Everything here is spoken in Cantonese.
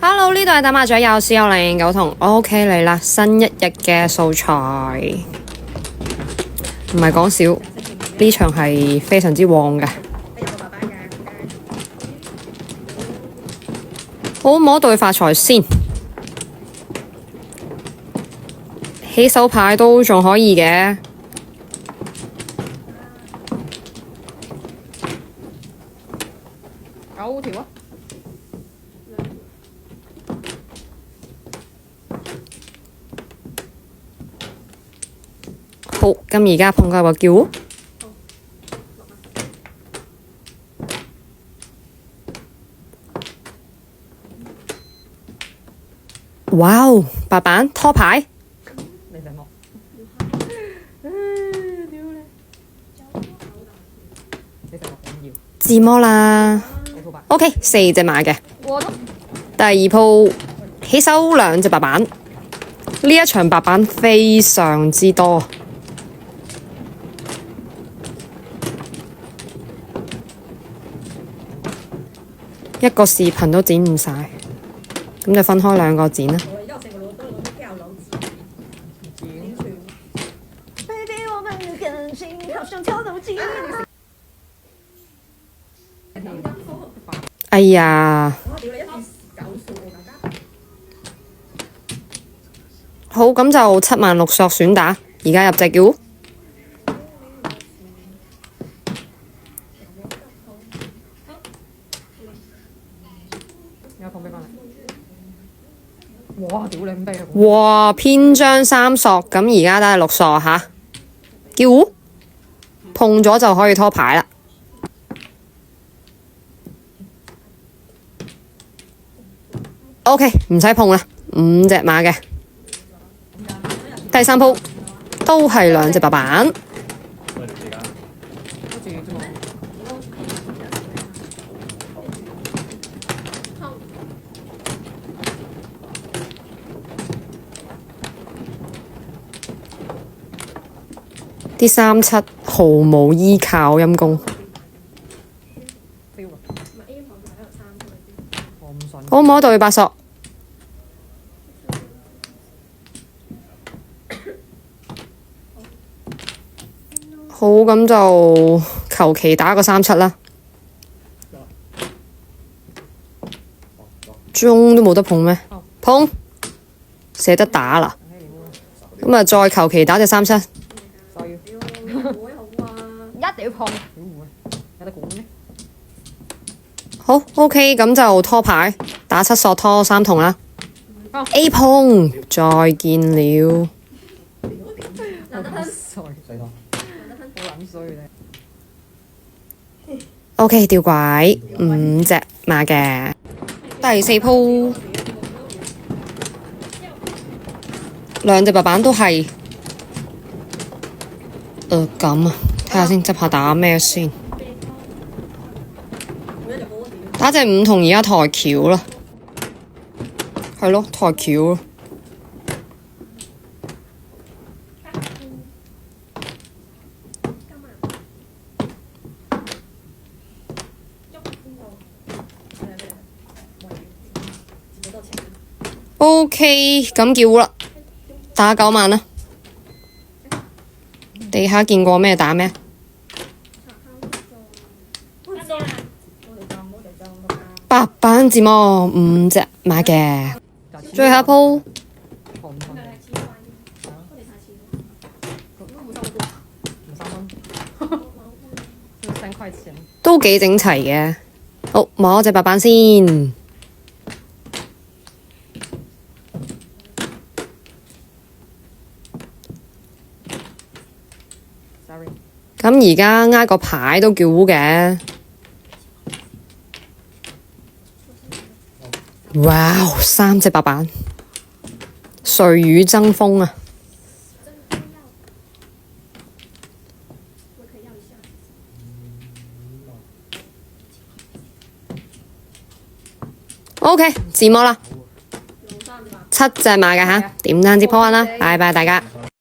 Hello，呢度係打麻雀有史有零9同 OK 嚟啦，新一日嘅素材，唔係講笑，呢場係非常之旺嘅。好摸對發財先，起手牌都仲可以嘅。9條啊！好，咁而家碰個叫。哇哦，白板拖牌。自摸啦。OK， 4隻馬嘅。第二鋪起手2隻白板，呢一場白板非常之多。一個視頻都剪唔晒，咁就分開2個剪啦。哎呀！好，咁就76000索選打，而家入隻叫。哇！屌你咁低啊！哇！偏張3索，咁而家都係6索吓。叫碰咗就可以拖牌啦。OK， 唔使碰啦，5隻馬嘅。第3鋪都係2隻白板。啲3-7毫無依靠，陰公。好摸到8索。好，咁就求其打個3-7啦。中都冇得碰咩？碰，捨得打啦。咁啊，再求其打隻3-7。一定要碰，有得講咩？好 ，OK， 咁就拖牌，打7索拖3筒啦。A 碰，再見了。OK， 吊詭5隻馬嘅。第4鋪2隻白板都係，咁啊，睇下先，執下打咩先？打隻5筒而家抬轎啦，係咯，抬轎咯。OK， 咁叫啦，打9萬啦。地下見過咩打咩？8板自摸5隻馬嘅，最後一鋪都幾整齊嘅。好，摸隻白板先。咁而家挨個牌都叫嘅。哇！3隻白板，誰與爭鋒啊？OK， 自摸啦，7隻馬嘅吓，點單接鋪啦，拜拜大家。